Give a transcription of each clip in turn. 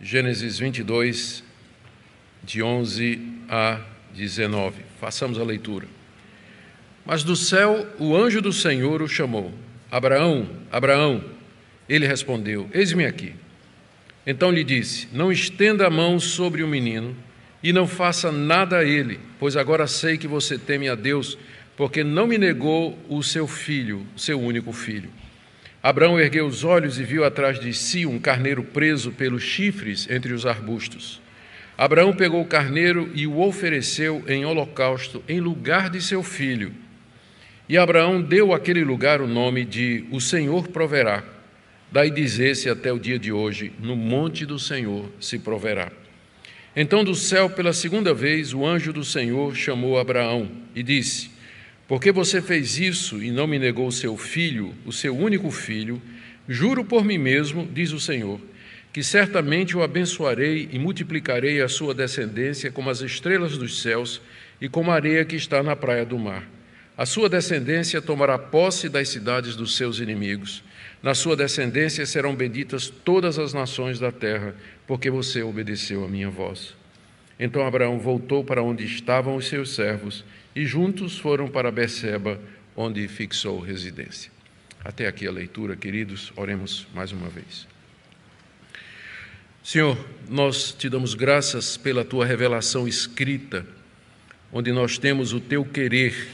Gênesis 22, de 11 a 19. Façamos a leitura. Mas do céu o anjo do Senhor o chamou: Abraão, Abraão. Ele respondeu: Eis-me aqui. Então lhe disse: Não estenda a mão sobre o menino e não faça nada a ele, pois agora sei que você teme a Deus, porque não me negou o seu filho, seu único filho. Abraão ergueu os olhos e viu atrás de si um carneiro preso pelos chifres entre os arbustos. Abraão pegou o carneiro e o ofereceu em holocausto em lugar de seu filho. E Abraão deu àquele lugar o nome de O Senhor Proverá. Daí dizer-se até o dia de hoje: No monte do Senhor se proverá. Então do céu pela segunda vez o anjo do Senhor chamou Abraão e disse: Porque você fez isso e não me negou o seu filho, o seu único filho, juro por mim mesmo, diz o Senhor, que certamente o abençoarei e multiplicarei a sua descendência como as estrelas dos céus e como a areia que está na praia do mar. A sua descendência tomará posse das cidades dos seus inimigos. Na sua descendência serão benditas todas as nações da terra, porque você obedeceu a minha voz. Então Abraão voltou para onde estavam os seus servos e juntos foram para Berseba, onde fixou residência. Até aqui a leitura, queridos. Oremos mais uma vez. Senhor, nós te damos graças pela tua revelação escrita, onde nós temos o teu querer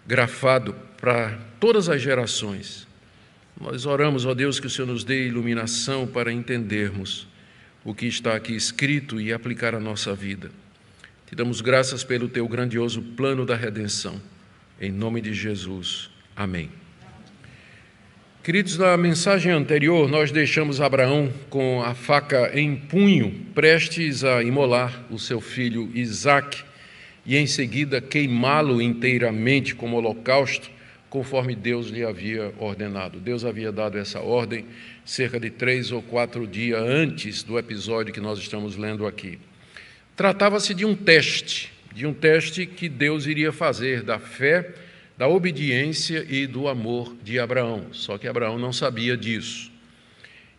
grafado para todas as gerações. Nós oramos, ó Deus, que o Senhor nos dê iluminação para entendermos o que está aqui escrito e aplicar à nossa vida. Te damos graças pelo teu grandioso plano da redenção. Em nome de Jesus. Amém. Queridos, na mensagem anterior, nós deixamos Abraão com a faca em punho, prestes a imolar o seu filho Isaque e, em seguida, queimá-lo inteiramente como holocausto, conforme Deus lhe havia ordenado. Deus havia dado essa ordem cerca de 3 ou 4 dias antes do episódio que nós estamos lendo aqui. Tratava-se de um teste que Deus iria fazer da fé, da obediência e do amor de Abraão. Só que Abraão não sabia disso.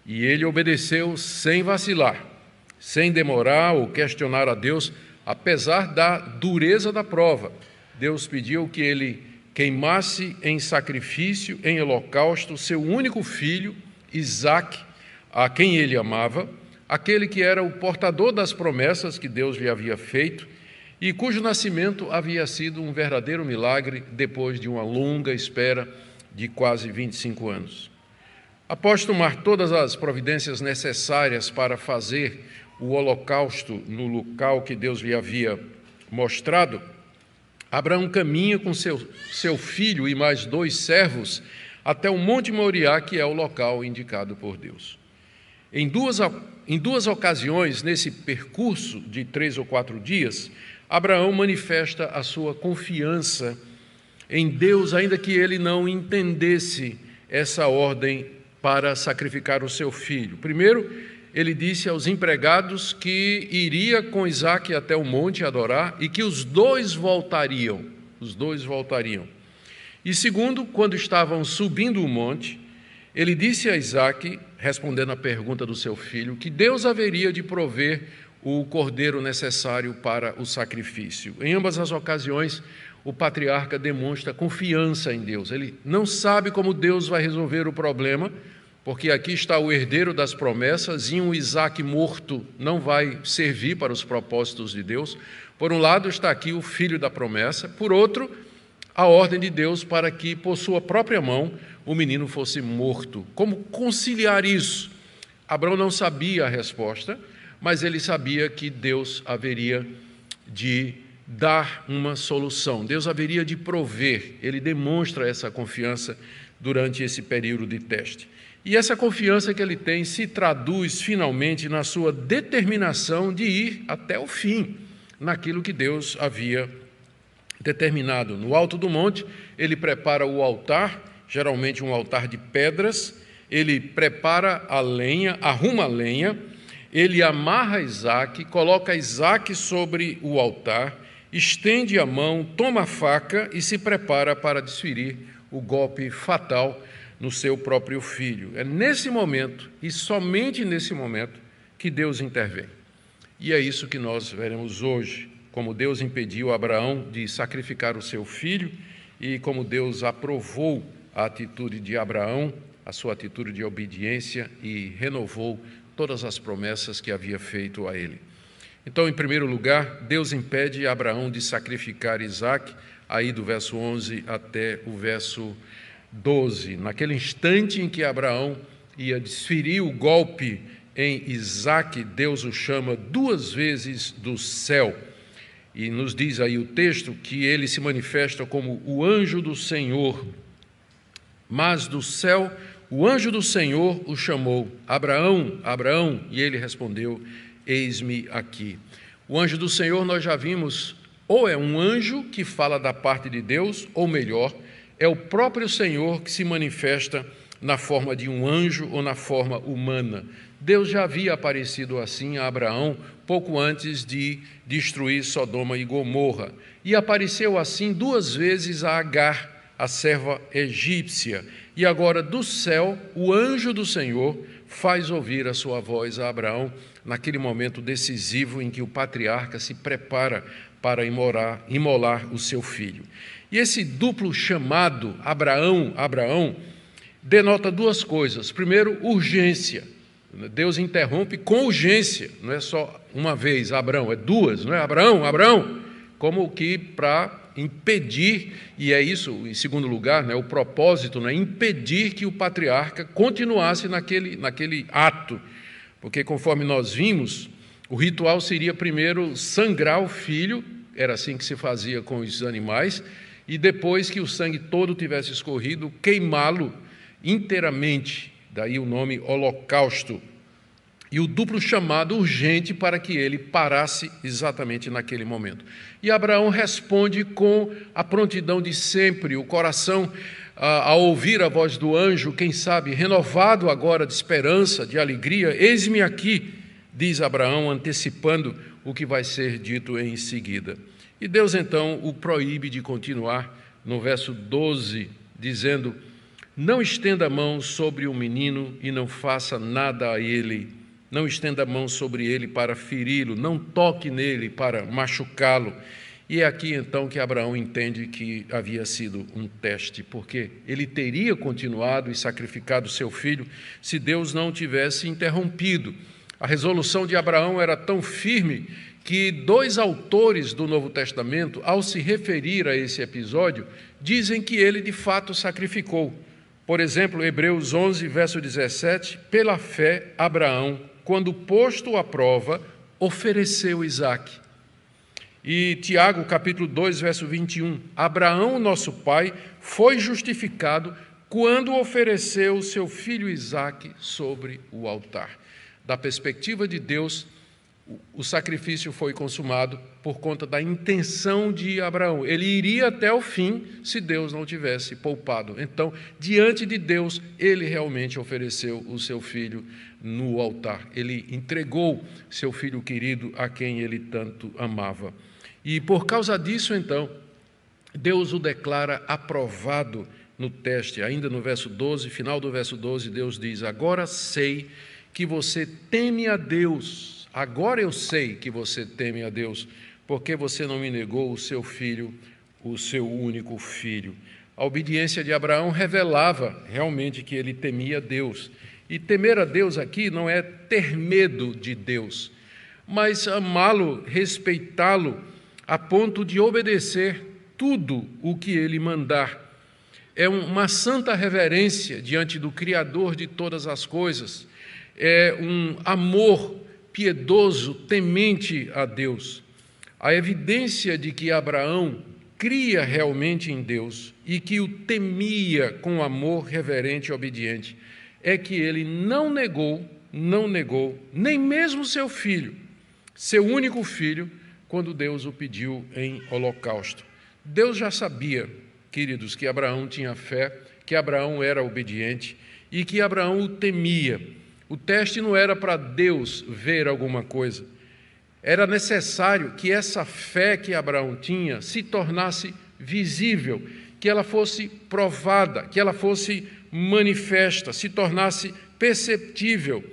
E ele obedeceu sem vacilar, sem demorar ou questionar a Deus, apesar da dureza da prova. Deus pediu que ele queimasse em sacrifício, em holocausto, seu único filho, Isaque, a quem ele amava, aquele que era o portador das promessas que Deus lhe havia feito e cujo nascimento havia sido um verdadeiro milagre depois de uma longa espera de quase 25 anos. Após tomar todas as providências necessárias para fazer o holocausto no local que Deus lhe havia mostrado, Abraão caminha com seu filho e mais 2 servos até o Monte Moriá, que é o local indicado por Deus. Em duas ocasiões, nesse percurso de 3 ou 4 dias, Abraão manifesta a sua confiança em Deus, ainda que ele não entendesse essa ordem para sacrificar o seu filho. Primeiro, ele disse aos empregados que iria com Isaque até o monte adorar e que os dois voltariam. E segundo, quando estavam subindo o monte, ele disse a Isaque, respondendo à pergunta do seu filho, que Deus haveria de prover o cordeiro necessário para o sacrifício. Em ambas as ocasiões, o patriarca demonstra confiança em Deus. Ele não sabe como Deus vai resolver o problema, porque aqui está o herdeiro das promessas e um Isaque morto não vai servir para os propósitos de Deus. Por um lado está aqui o filho da promessa, por outro, a ordem de Deus para que, por sua própria mão, o menino fosse morto. Como conciliar isso? Abraão não sabia a resposta, mas ele sabia que Deus haveria de dar uma solução, Deus haveria de prover. Ele demonstra essa confiança durante esse período de teste. E essa confiança que ele tem se traduz finalmente na sua determinação de ir até o fim, naquilo que Deus havia determinado. No alto do monte, ele prepara o altar, geralmente um altar de pedras, ele prepara a lenha, arruma a lenha, ele amarra Isaque, coloca Isaque sobre o altar, estende a mão, toma a faca e se prepara para desferir o golpe fatal no seu próprio filho. É nesse momento, e somente nesse momento, que Deus intervém. E é isso que nós veremos hoje, como Deus impediu Abraão de sacrificar o seu filho e como Deus aprovou a atitude de Abraão, a sua atitude de obediência e renovou todas as promessas que havia feito a ele. Então, em primeiro lugar, Deus impede Abraão de sacrificar Isaque, aí do verso 11 até o verso 12. Naquele instante em que Abraão ia desferir o golpe em Isaque, Deus o chama duas vezes do céu. E nos diz aí o texto que ele se manifesta como o anjo do Senhor. Mas do céu, o anjo do Senhor o chamou: Abraão, Abraão, e ele respondeu: eis-me aqui. O anjo do Senhor, nós já vimos, ou é um anjo que fala da parte de Deus, ou melhor, é o próprio Senhor que se manifesta na forma de um anjo ou na forma humana. Deus já havia aparecido assim a Abraão pouco antes de destruir Sodoma e Gomorra, e apareceu assim duas vezes a Agar, a serva egípcia. E agora do céu, o anjo do Senhor faz ouvir a sua voz a Abraão, naquele momento decisivo em que o patriarca se prepara para imolar o seu filho. E esse duplo chamado, Abraão, Abraão, denota duas coisas. Primeiro, urgência. Deus interrompe com urgência, não é só uma vez, Abraão, é duas, não é? Abraão, Abraão, como que para impedir, e é isso, em segundo lugar, né, o propósito, né, impedir que o patriarca continuasse naquele ato, porque conforme nós vimos, o ritual seria primeiro sangrar o filho, era assim que se fazia com os animais, e depois que o sangue todo tivesse escorrido, queimá-lo inteiramente, daí o nome holocausto, e o duplo chamado urgente para que ele parasse exatamente naquele momento. E Abraão responde com a prontidão de sempre, o coração, ao ouvir a voz do anjo, quem sabe, renovado agora de esperança, de alegria: eis-me aqui, diz Abraão, antecipando o que vai ser dito em seguida. E Deus então o proíbe de continuar, no verso 12, dizendo: não estenda a mão sobre o menino e não faça nada a ele. Não estenda a mão sobre ele para feri-lo, não toque nele para machucá-lo. E é aqui então que Abraão entende que havia sido um teste, porque ele teria continuado e sacrificado seu filho se Deus não tivesse interrompido. A resolução de Abraão era tão firme que dois autores do Novo Testamento, ao se referir a esse episódio, dizem que ele de fato sacrificou. Por exemplo, Hebreus 11, verso 17, pela fé, Abraão, quando posto à prova, ofereceu Isaque. E Tiago, capítulo 2, verso 21, Abraão, nosso pai, foi justificado quando ofereceu seu filho Isaque sobre o altar. Da perspectiva de Deus, o sacrifício foi consumado por conta da intenção de Abraão. Ele iria até o fim se Deus não tivesse poupado. Então, diante de Deus, ele realmente ofereceu o seu filho no altar. Ele entregou seu filho querido a quem ele tanto amava. E por causa disso, então, Deus o declara aprovado no teste. Ainda no verso 12, final do verso 12, Deus diz: agora sei que você teme a Deus. Agora eu sei que você teme a Deus, porque você não me negou o seu filho, o seu único filho. A obediência de Abraão revelava realmente que ele temia Deus. E temer a Deus aqui não é ter medo de Deus, mas amá-lo, respeitá-lo, a ponto de obedecer tudo o que ele mandar. É uma santa reverência diante do Criador de todas as coisas. É um amor piedoso, temente a Deus. A evidência de que Abraão cria realmente em Deus e que o temia com amor reverente e obediente é que ele não negou nem mesmo seu filho, seu único filho, quando Deus o pediu em holocausto. Deus já sabia, queridos, que Abraão tinha fé, que Abraão era obediente e que Abraão o temia. O teste não era para Deus ver alguma coisa. Era necessário que essa fé que Abraão tinha se tornasse visível, que ela fosse provada, que ela fosse manifesta, se tornasse perceptível,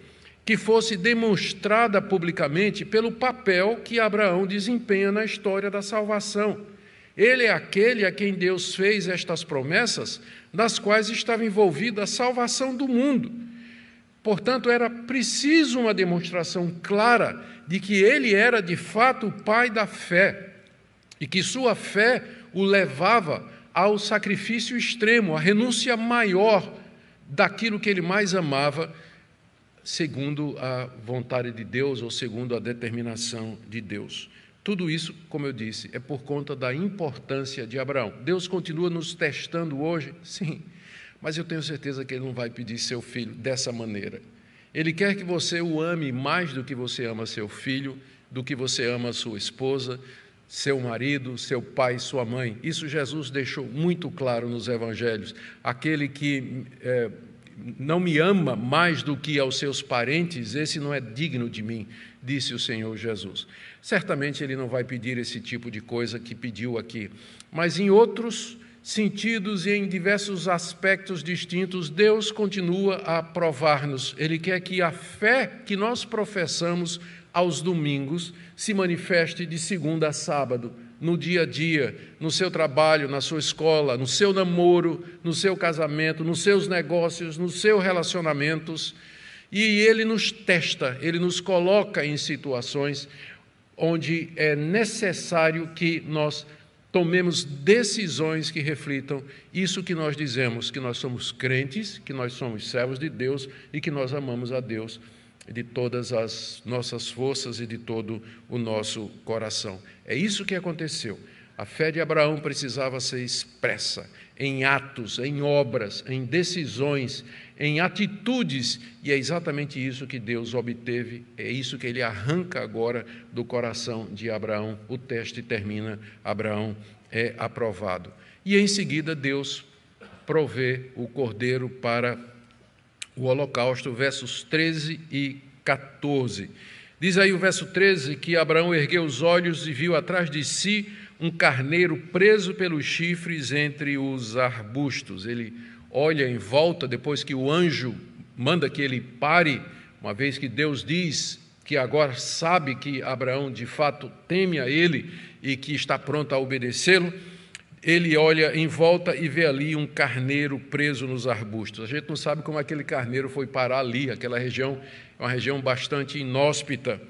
que fosse demonstrada publicamente pelo papel que Abraão desempenha na história da salvação. Ele é aquele a quem Deus fez estas promessas, das quais estava envolvida a salvação do mundo. Portanto, era preciso uma demonstração clara de que ele era, de fato, o pai da fé, e que sua fé o levava ao sacrifício extremo, à renúncia maior daquilo que ele mais amava, segundo a vontade de Deus ou segundo a determinação de Deus. Tudo isso, como eu disse, é por conta da importância de Abraão. Deus continua nos testando hoje? Sim, mas eu tenho certeza que Ele não vai pedir seu filho dessa maneira. Ele quer que você o ame mais do que você ama seu filho, do que você ama sua esposa, seu marido, seu pai, sua mãe. Isso Jesus deixou muito claro nos evangelhos. Aquele que não me ama mais do que aos seus parentes, esse não é digno de mim, disse o Senhor Jesus. Certamente Ele não vai pedir esse tipo de coisa que pediu aqui, mas em outros sentidos e em diversos aspectos distintos, Deus continua a provar-nos. Ele quer que a fé que nós professamos aos domingos se manifeste de segunda a sábado, no dia a dia, no seu trabalho, na sua escola, no seu namoro, no seu casamento, nos seus negócios, nos seus relacionamentos. E Ele nos testa, Ele nos coloca em situações onde é necessário que nós tomemos decisões que reflitam isso que nós dizemos, que nós somos crentes, que nós somos servos de Deus e que nós amamos a Deus de todas as nossas forças e de todo o nosso coração. É isso que aconteceu. A fé de Abraão precisava ser expressa em atos, em obras, em decisões, em atitudes, e é exatamente isso que Deus obteve, é isso que Ele arranca agora do coração de Abraão. O teste termina, Abraão é aprovado. E em seguida Deus provê o cordeiro para o holocausto, versos 13 e 14. Diz aí o verso 13 que Abraão ergueu os olhos e viu atrás de si um carneiro preso pelos chifres entre os arbustos. Ele olha em volta, depois que o anjo manda que ele pare, uma vez que Deus diz que agora sabe que Abraão de fato teme a ele e que está pronto a obedecê-lo. Ele olha em volta e vê ali um carneiro preso nos arbustos. A gente não sabe como aquele carneiro foi parar ali, aquela região é uma região bastante inóspita.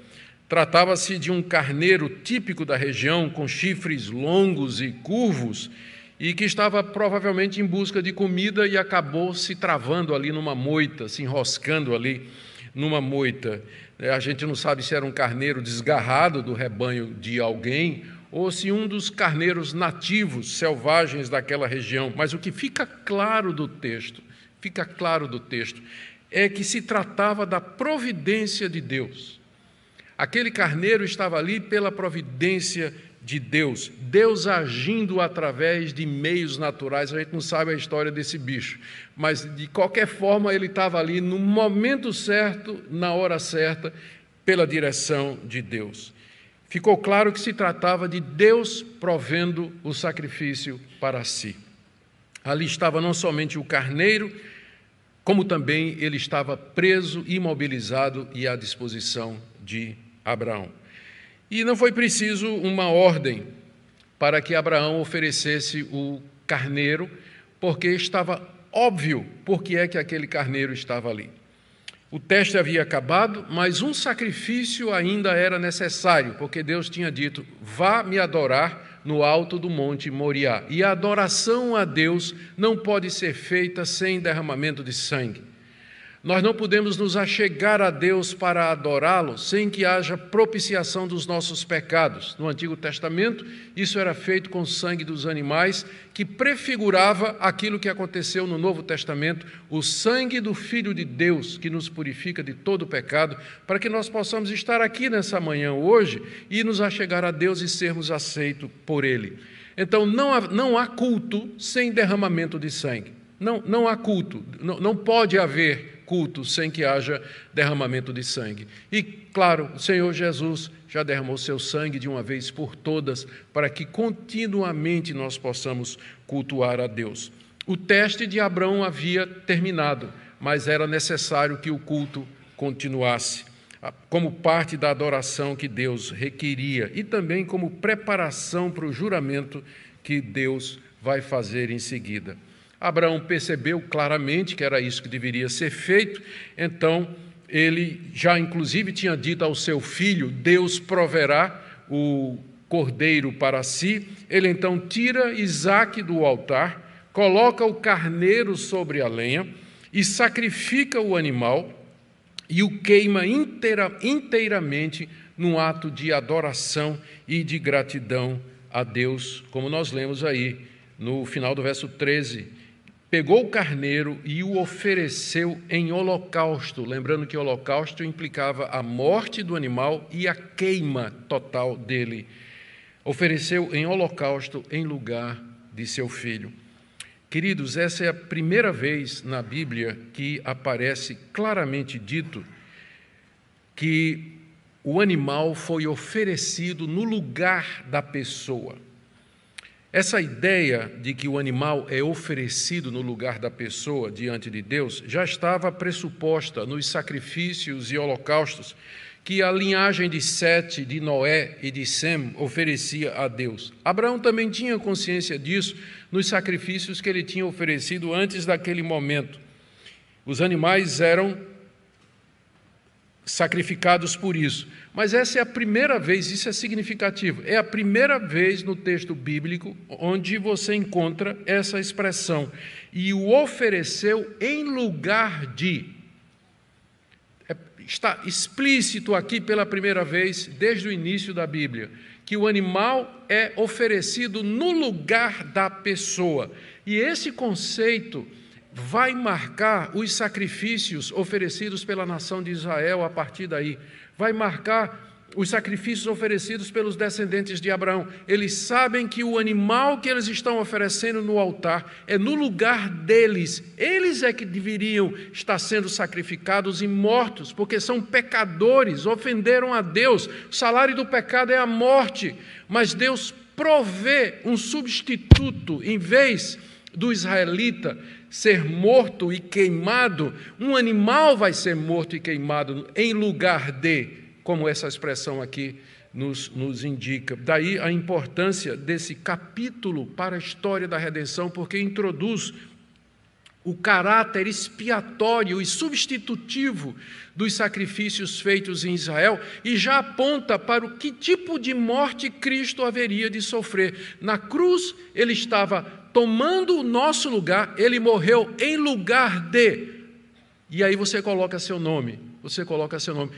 Tratava-se de um carneiro típico da região, com chifres longos e curvos, e que estava provavelmente em busca de comida e acabou se travando ali numa moita, se enroscando ali numa moita. A gente não sabe se era um carneiro desgarrado do rebanho de alguém, ou se um dos carneiros nativos, selvagens daquela região. Mas o que fica claro do texto, é que se tratava da providência de Deus. Aquele carneiro estava ali pela providência de Deus, Deus agindo através de meios naturais. A gente não sabe a história desse bicho, mas de qualquer forma ele estava ali no momento certo, na hora certa, pela direção de Deus. Ficou claro que se tratava de Deus provendo o sacrifício para si. Ali estava não somente o carneiro, como também ele estava preso, imobilizado e à disposição de Abraão. E não foi preciso uma ordem para que Abraão oferecesse o carneiro, porque estava óbvio por que é que aquele carneiro estava ali. O teste havia acabado, mas um sacrifício ainda era necessário, porque Deus tinha dito: vá me adorar no alto do monte Moriá. E a adoração a Deus não pode ser feita sem derramamento de sangue. Nós não podemos nos achegar a Deus para adorá-lo sem que haja propiciação dos nossos pecados. No Antigo Testamento, isso era feito com o sangue dos animais, que prefigurava aquilo que aconteceu no Novo Testamento, o sangue do Filho de Deus, que nos purifica de todo o pecado, para que nós possamos estar aqui nessa manhã hoje e nos achegar a Deus e sermos aceitos por Ele. Então, não há culto sem derramamento de sangue. Não há culto, não pode haver culto sem que haja derramamento de sangue. E, claro, o Senhor Jesus já derramou seu sangue de uma vez por todas, para que continuamente nós possamos cultuar a Deus. O teste de Abraão havia terminado, mas era necessário que o culto continuasse, como parte da adoração que Deus requeria e também como preparação para o juramento que Deus vai fazer em seguida. Abraão percebeu claramente que era isso que deveria ser feito, então ele já inclusive tinha dito ao seu filho: Deus proverá o cordeiro para si. Ele então tira Isaque do altar, coloca o carneiro sobre a lenha e sacrifica o animal e o queima inteiramente num ato de adoração e de gratidão a Deus, como nós lemos aí no final do verso 13. Pegou o carneiro e o ofereceu em holocausto, lembrando que holocausto implicava a morte do animal e a queima total dele. Ofereceu em holocausto em lugar de seu filho. Queridos, essa é a primeira vez na Bíblia que aparece claramente dito que o animal foi oferecido no lugar da pessoa. Essa ideia de que o animal é oferecido no lugar da pessoa diante de Deus já estava pressuposta nos sacrifícios e holocaustos que a linhagem de Sete, de Noé e de Sem oferecia a Deus. Abraão também tinha consciência disso nos sacrifícios que ele tinha oferecido antes daquele momento. Os animais eram sacrificados por isso. Mas essa é a primeira vez, isso é significativo, é a primeira vez no texto bíblico onde você encontra essa expressão. E o ofereceu em lugar de. Está explícito aqui pela primeira vez, desde o início da Bíblia, que o animal é oferecido no lugar da pessoa. E esse conceito vai marcar os sacrifícios oferecidos pela nação de Israel a partir daí. Vai marcar os sacrifícios oferecidos pelos descendentes de Abraão. Eles sabem que o animal que eles estão oferecendo no altar é no lugar deles. Eles é que deveriam estar sendo sacrificados e mortos, porque são pecadores, ofenderam a Deus. O salário do pecado é a morte, mas Deus provê um substituto. Em vez do israelita ser morto e queimado, um animal vai ser morto e queimado em lugar de, como essa expressão aqui nos indica. Daí a importância desse capítulo para a história da redenção, porque introduz o caráter expiatório e substitutivo dos sacrifícios feitos em Israel e já aponta para o que tipo de morte Cristo haveria de sofrer. Na cruz, ele estava tomando o nosso lugar, ele morreu em lugar de. E aí você coloca seu nome.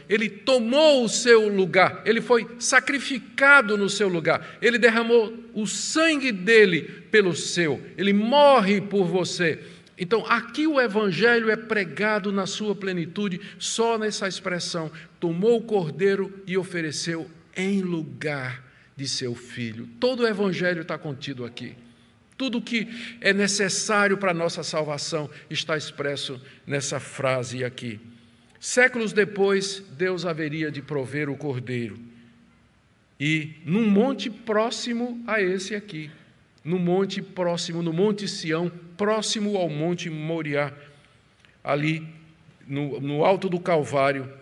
Ele tomou o seu lugar, ele foi sacrificado no seu lugar, ele derramou o sangue dele pelo seu, ele morre por você. Então, aqui o evangelho é pregado na sua plenitude, só nessa expressão: tomou o cordeiro e ofereceu em lugar de seu filho. Todo o evangelho está contido aqui. Tudo que é necessário para a nossa salvação está expresso nessa frase aqui. Séculos depois, Deus haveria de prover o cordeiro. E num monte próximo a esse aqui, no monte próximo, no Monte Sião, próximo ao Monte Moriá, ali no alto do Calvário,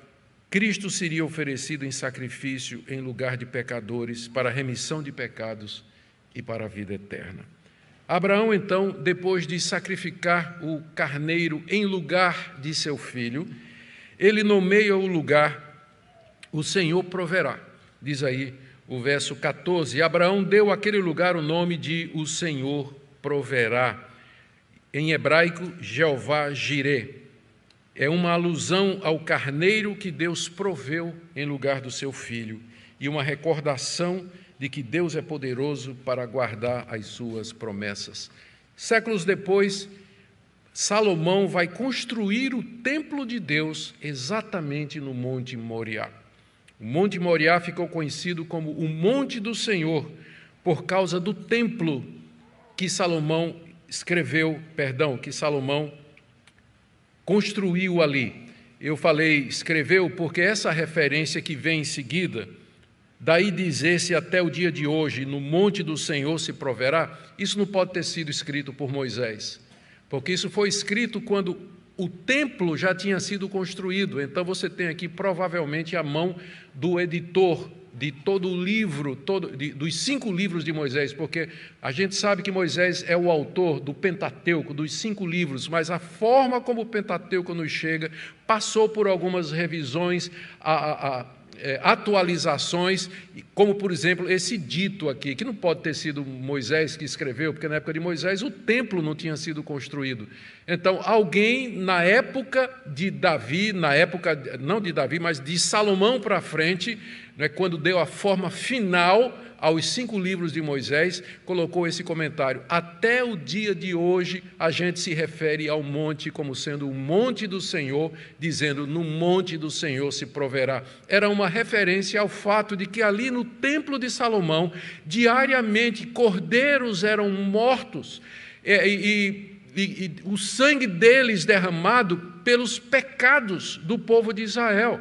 Cristo seria oferecido em sacrifício em lugar de pecadores, para a remissão de pecados e para a vida eterna. Abraão, então, depois de sacrificar o carneiro em lugar de seu filho, ele nomeia o lugar, o Senhor proverá. Diz aí o verso 14, Abraão deu àquele lugar o nome de o Senhor proverá. Em hebraico, Jeová Jireh. É uma alusão ao carneiro que Deus proveu em lugar do seu filho e uma recordação de que Deus é poderoso para guardar as suas promessas. Séculos depois, Salomão vai construir o templo de Deus exatamente no Monte Moriá. O Monte Moriá ficou conhecido como o Monte do Senhor por causa do templo que Salomão construiu ali. Eu falei escreveu porque essa referência que vem em seguida, daí dizer-se até o dia de hoje, no Monte do Senhor se proverá, isso não pode ter sido escrito por Moisés, porque isso foi escrito quando o templo já tinha sido construído. Então você tem aqui provavelmente a mão do editor de todo o livro, dos 5 livros de Moisés, porque a gente sabe que Moisés é o autor do Pentateuco, dos 5 livros, mas a forma como o Pentateuco nos chega passou por algumas revisões, atualizações, como, por exemplo, esse dito aqui, que não pode ter sido Moisés que escreveu, porque na época de Moisés o templo não tinha sido construído. Então, alguém na época de Davi, não de Davi, mas de Salomão para frente, né, quando deu a forma final aos 5 livros de Moisés, colocou esse comentário: até o dia de hoje a gente se refere ao monte como sendo o monte do Senhor, dizendo: no monte do Senhor se proverá. Era uma referência ao fato de que ali no templo de Salomão, diariamente, cordeiros eram mortos, e o sangue deles derramado pelos pecados do povo de Israel,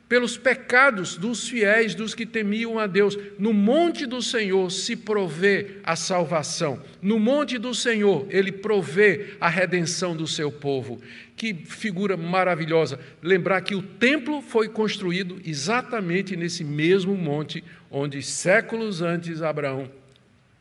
pelos pecados dos fiéis, dos que temiam a Deus. No monte do Senhor se provê a salvação. No monte do Senhor, Ele provê a redenção do seu povo. Que figura maravilhosa. Lembrar que o templo foi construído exatamente nesse mesmo monte onde, séculos antes, Abraão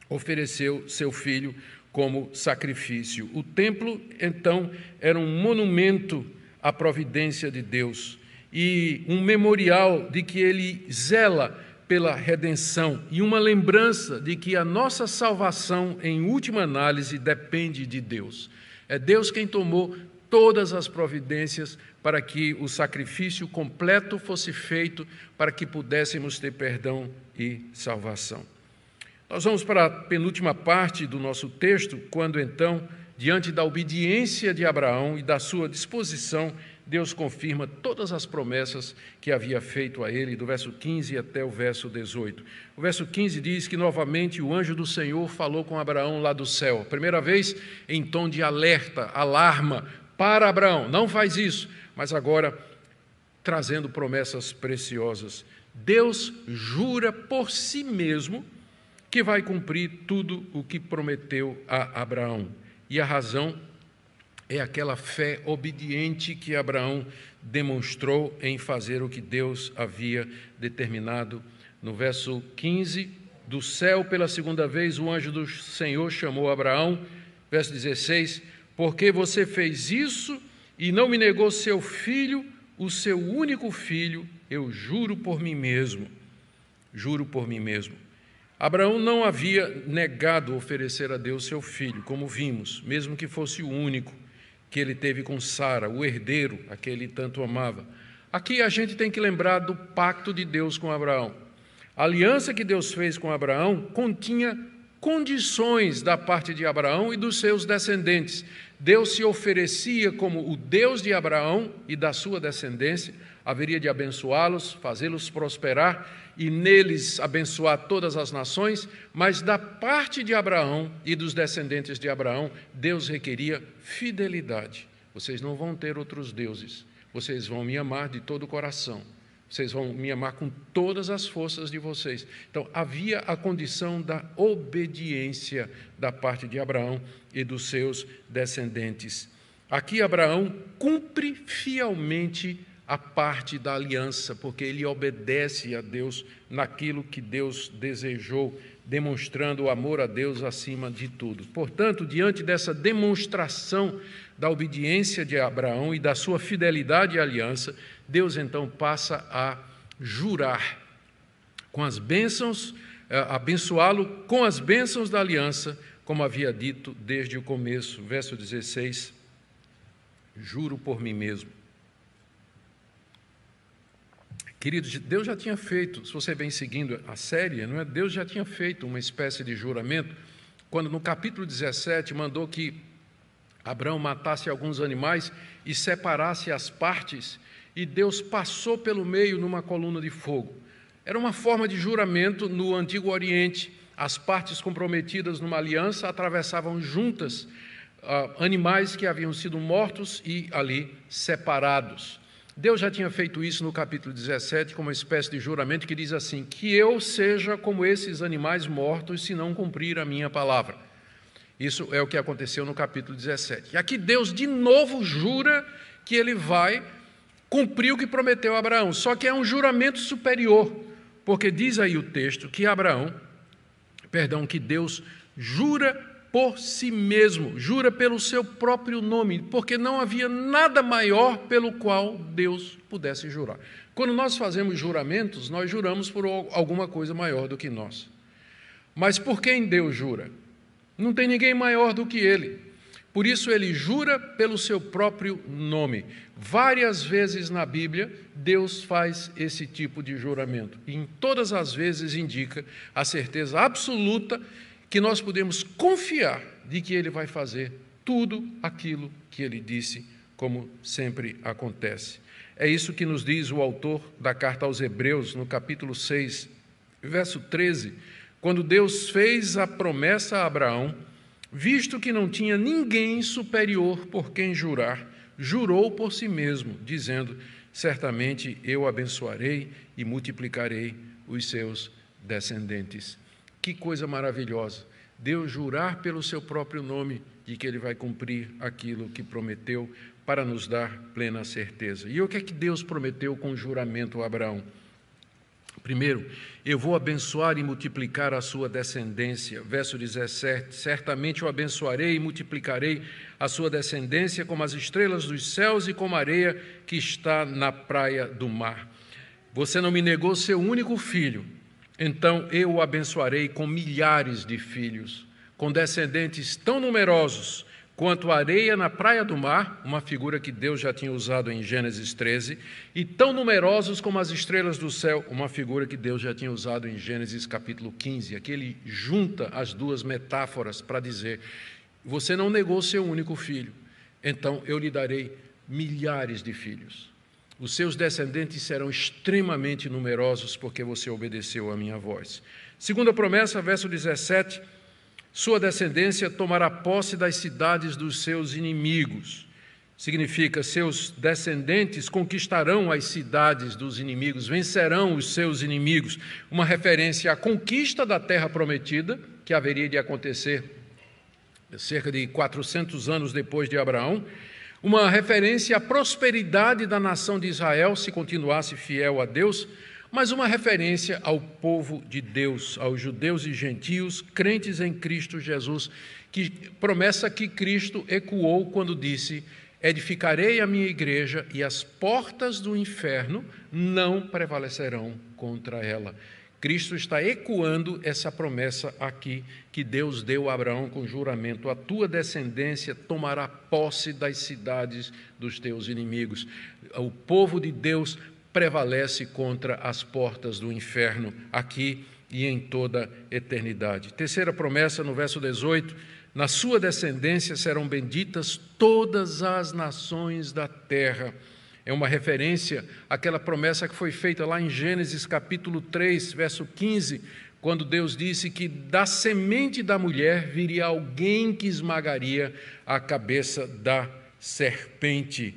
ofereceu seu filho como sacrifício. O templo, então, era um monumento à providência de Deus e um memorial de que Ele zela pela redenção e uma lembrança de que a nossa salvação, em última análise, depende de Deus. É Deus quem tomou todas as providências para que o sacrifício completo fosse feito, para que pudéssemos ter perdão e salvação. Nós vamos para a penúltima parte do nosso texto, quando então, diante da obediência de Abraão e da sua disposição, Deus confirma todas as promessas que havia feito a ele, do verso 15 até o verso 18. O verso 15 diz que, novamente, o anjo do Senhor falou com Abraão lá do céu. A primeira vez, em tom de alerta, alarma para Abraão: não faz isso. Mas agora, trazendo promessas preciosas. Deus jura por si mesmo que vai cumprir tudo o que prometeu a Abraão. E a razão é aquela fé obediente que Abraão demonstrou em fazer o que Deus havia determinado. No verso 15, do céu pela segunda vez o anjo do Senhor chamou Abraão. Verso 16, porque você fez isso e não me negou seu filho, o seu único filho, eu juro por mim mesmo. Juro por mim mesmo. Abraão não havia negado oferecer a Deus seu filho, como vimos, mesmo que fosse o único que ele teve com Sara, o herdeiro, a que ele tanto amava. Aqui a gente tem que lembrar do pacto de Deus com Abraão. A aliança que Deus fez com Abraão continha condições da parte de Abraão e dos seus descendentes. Deus se oferecia como o Deus de Abraão e da sua descendência, haveria de abençoá-los, fazê-los prosperar e neles abençoar todas as nações, mas da parte de Abraão e dos descendentes de Abraão, Deus requeria fidelidade. Vocês não vão ter outros deuses, vocês vão me amar de todo o coração, vocês vão me amar com todas as forças de vocês. Então, havia a condição da obediência da parte de Abraão e dos seus descendentes. Aqui, Abraão cumpre fielmente a parte da aliança, porque ele obedece a Deus naquilo que Deus desejou, demonstrando o amor a Deus acima de tudo. Portanto, diante dessa demonstração da obediência de Abraão e da sua fidelidade à aliança, Deus então passa a jurar com as bênçãos, abençoá-lo com as bênçãos da aliança, como havia dito desde o começo. Verso 16, juro por mim mesmo. Queridos, Deus já tinha feito, se você vem seguindo a série, não é? Deus já tinha feito uma espécie de juramento, quando no capítulo 17 mandou que Abraão matasse alguns animais e separasse as partes, e Deus passou pelo meio numa coluna de fogo. Era uma forma de juramento no Antigo Oriente. As partes comprometidas numa aliança atravessavam juntas animais que haviam sido mortos e ali separados. Deus já tinha feito isso no capítulo 17, como uma espécie de juramento que diz assim: que eu seja como esses animais mortos se não cumprir a minha palavra. Isso é o que aconteceu no capítulo 17. E aqui Deus de novo jura que ele vai cumprir o que prometeu a Abraão, só que é um juramento superior, porque diz aí o texto que que Deus jura por si mesmo, jura pelo seu próprio nome, porque não havia nada maior pelo qual Deus pudesse jurar. Quando nós fazemos juramentos, nós juramos por alguma coisa maior do que nós. Mas por quem Deus jura? Não tem ninguém maior do que Ele. Por isso ele jura pelo seu próprio nome. Várias vezes na Bíblia, Deus faz esse tipo de juramento. E em todas as vezes indica a certeza absoluta que nós podemos confiar de que Ele vai fazer tudo aquilo que Ele disse, como sempre acontece. É isso que nos diz o autor da carta aos Hebreus, no capítulo 6, verso 13, quando Deus fez a promessa a Abraão, visto que não tinha ninguém superior por quem jurar, jurou por si mesmo, dizendo, certamente eu abençoarei e multiplicarei os seus descendentes. Que coisa maravilhosa, Deus jurar pelo seu próprio nome de que Ele vai cumprir aquilo que prometeu para nos dar plena certeza. E o que é que Deus prometeu com o juramento a Abraão? Primeiro, eu vou abençoar e multiplicar a sua descendência. Verso 17, certamente eu abençoarei e multiplicarei a sua descendência como as estrelas dos céus e como a areia que está na praia do mar. Você não me negou seu único filho, então eu o abençoarei com milhares de filhos, com descendentes tão numerosos quanto a areia na praia do mar, uma figura que Deus já tinha usado em Gênesis 13, e tão numerosos como as estrelas do céu, uma figura que Deus já tinha usado em Gênesis capítulo 15. Aqui ele junta as duas metáforas para dizer, você não negou seu único filho, então eu lhe darei milhares de filhos. Os seus descendentes serão extremamente numerosos porque você obedeceu à minha voz. Segunda promessa, verso 17, sua descendência tomará posse das cidades dos seus inimigos. Significa, seus descendentes conquistarão as cidades dos inimigos, vencerão os seus inimigos. Uma referência à conquista da terra prometida, que haveria de acontecer cerca de 400 anos depois de Abraão. Uma referência à prosperidade da nação de Israel, se continuasse fiel a Deus, mas uma referência ao povo de Deus, aos judeus e gentios, crentes em Cristo Jesus, que promessa que Cristo ecoou quando disse, edificarei a minha igreja e as portas do inferno não prevalecerão contra ela. Cristo está ecoando essa promessa aqui que Deus deu a Abraão com juramento, a tua descendência tomará posse das cidades dos teus inimigos. O povo de Deus prevalece contra as portas do inferno, aqui e em toda a eternidade. Terceira promessa, no verso 18, na sua descendência serão benditas todas as nações da terra. É uma referência àquela promessa que foi feita lá em Gênesis capítulo 3, verso 15, quando Deus disse que da semente da mulher viria alguém que esmagaria a cabeça da serpente.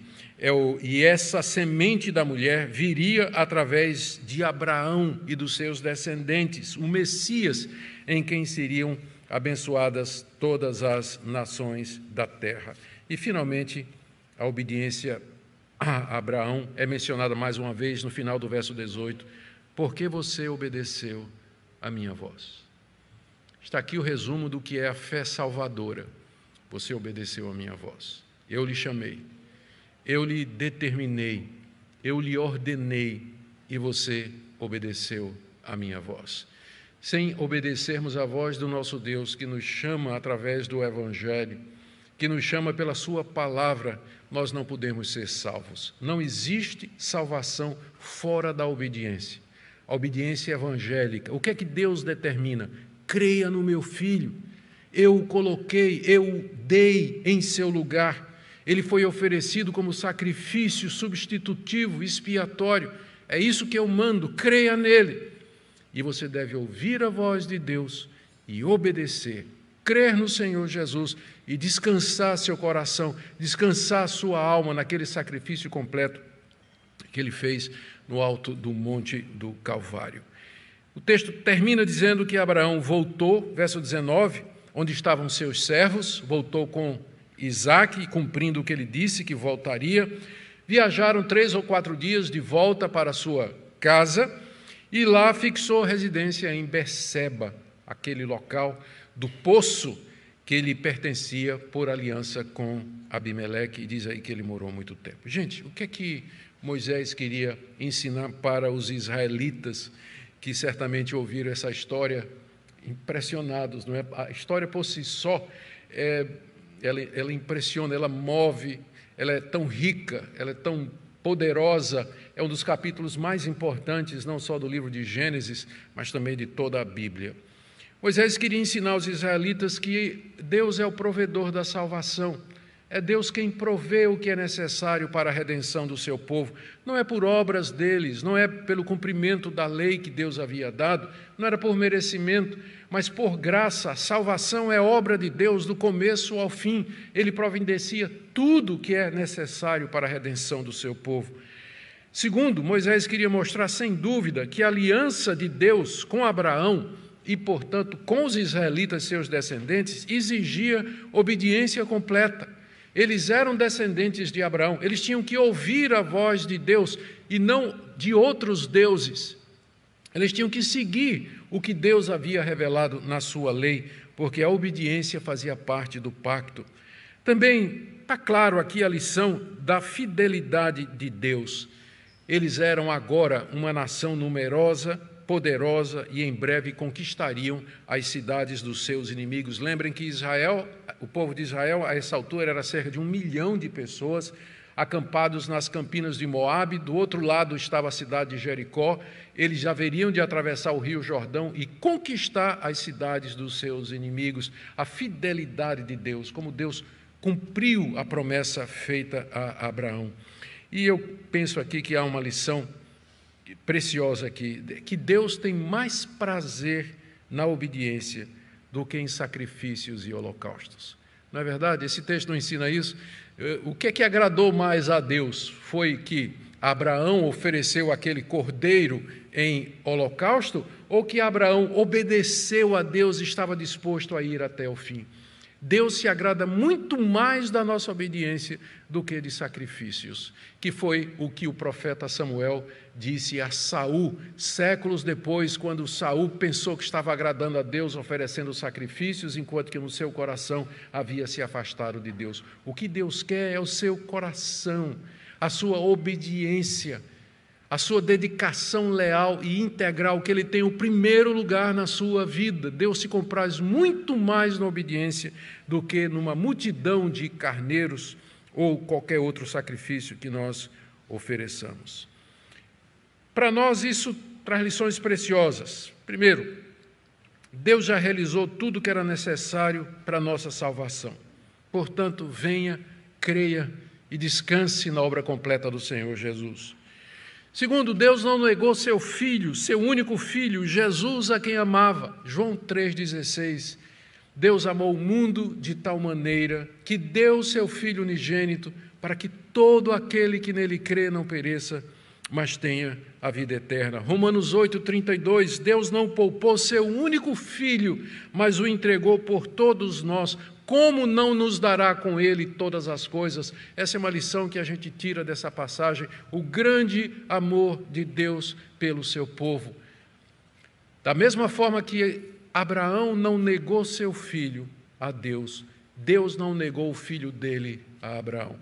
E essa semente da mulher viria através de Abraão e dos seus descendentes, o Messias, em quem seriam abençoadas todas as nações da terra. E, finalmente, a obediência a Abraão é mencionada mais uma vez no final do verso 18, porque você obedeceu a minha voz. Está aqui o resumo do que é a fé salvadora. Você obedeceu a minha voz. Eu lhe chamei. Eu lhe determinei, eu lhe ordenei e você obedeceu à minha voz. Sem obedecermos à voz do nosso Deus, que nos chama através do Evangelho, que nos chama pela sua palavra, nós não podemos ser salvos. Não existe salvação fora da obediência. A obediência evangélica. O que é que Deus determina? Creia no meu Filho. Eu o coloquei, eu o dei em seu lugar. Ele foi oferecido como sacrifício substitutivo, expiatório. É isso que eu mando, creia nele. E você deve ouvir a voz de Deus e obedecer, crer no Senhor Jesus e descansar seu coração, descansar sua alma naquele sacrifício completo que ele fez no alto do monte do Calvário. O texto termina dizendo que Abraão voltou, verso 19, onde estavam seus servos, voltou com Isaque, cumprindo o que ele disse que voltaria. Viajaram 3 ou 4 dias de volta para a sua casa e lá fixou residência em Berseba, aquele local do poço que lhe pertencia por aliança com Abimeleque, e diz aí que ele morou muito tempo. Gente, o que é que Moisés queria ensinar para os israelitas que certamente ouviram essa história impressionados, não é? A história por si só, ela impressiona, ela move, ela é tão rica, ela é tão poderosa, é um dos capítulos mais importantes, não só do livro de Gênesis, mas também de toda a Bíblia. Moisés queria ensinar aos israelitas que Deus é o provedor da salvação. É Deus quem provê o que é necessário para a redenção do seu povo. Não é por obras deles, não é pelo cumprimento da lei que Deus havia dado, não era por merecimento, mas por graça. A salvação é obra de Deus do começo ao fim. Ele providencia tudo o que é necessário para a redenção do seu povo. Segundo, Moisés queria mostrar sem dúvida que a aliança de Deus com Abraão e, portanto, com os israelitas, seus descendentes, exigia obediência completa. Eles eram descendentes de Abraão, eles tinham que ouvir a voz de Deus e não de outros deuses. Eles tinham que seguir o que Deus havia revelado na sua lei, porque a obediência fazia parte do pacto. Também está claro aqui a lição da fidelidade de Deus. Eles eram agora uma nação numerosa, poderosa, e em breve conquistariam as cidades dos seus inimigos. Lembrem que Israel, o povo de Israel, a essa altura, era cerca de 1 milhão de pessoas acampados nas campinas de Moabe. Do outro lado estava a cidade de Jericó. Eles já haveriam de atravessar o rio Jordão e conquistar as cidades dos seus inimigos. A fidelidade de Deus, como Deus cumpriu a promessa feita a Abraão. E eu penso aqui que há uma lição preciosa aqui, que Deus tem mais prazer na obediência do que em sacrifícios e holocaustos. Não é verdade? Esse texto não ensina isso. O que é que agradou mais a Deus? Foi que Abraão ofereceu aquele cordeiro em holocausto, ou que Abraão obedeceu a Deus e estava disposto a ir até o fim? Deus se agrada muito mais da nossa obediência do que de sacrifícios, que foi o que o profeta Samuel disse a Saul, séculos depois, quando Saul pensou que estava agradando a Deus oferecendo sacrifícios, enquanto que no seu coração havia se afastado de Deus. O que Deus quer é o seu coração, a sua obediência, a sua dedicação leal e integral, que Ele tem o primeiro lugar na sua vida. Deus se compraz muito mais na obediência do que numa multidão de carneiros ou qualquer outro sacrifício que nós ofereçamos. Para nós isso traz lições preciosas. Primeiro, Deus já realizou tudo o que era necessário para a nossa salvação. Portanto, venha, creia e descanse na obra completa do Senhor Jesus. Segundo, Deus não negou seu filho, seu único filho, Jesus, a quem amava. João 3,16. Deus amou o mundo de tal maneira que deu seu Filho unigênito para que todo aquele que nele crê não pereça, mas tenha a vida eterna. Romanos 8,32. Deus não poupou seu único Filho, mas o entregou por todos nós. Como não nos dará com ele todas as coisas? Essa é uma lição que a gente tira dessa passagem, o grande amor de Deus pelo seu povo. Da mesma forma que Abraão não negou seu filho a Deus, Deus não negou o filho dele a Abraão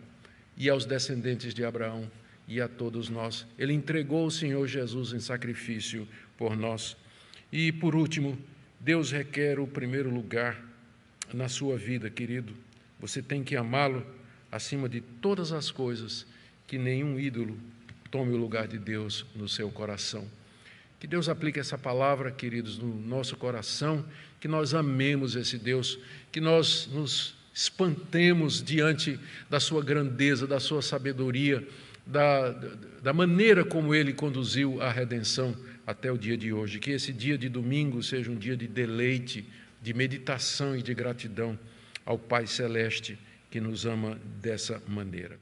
e aos descendentes de Abraão e a todos nós. Ele entregou o Senhor Jesus em sacrifício por nós. E, por último, Deus requer o primeiro lugar na sua vida, querido. Você tem que amá-lo acima de todas as coisas, que nenhum ídolo tome o lugar de Deus no seu coração. Que Deus aplique essa palavra, queridos, no nosso coração, que nós amemos esse Deus, que nós nos espantemos diante da sua grandeza, da sua sabedoria, da maneira como Ele conduziu a redenção até o dia de hoje. Que esse dia de domingo seja um dia de deleite, de meditação e de gratidão ao Pai Celeste que nos ama dessa maneira.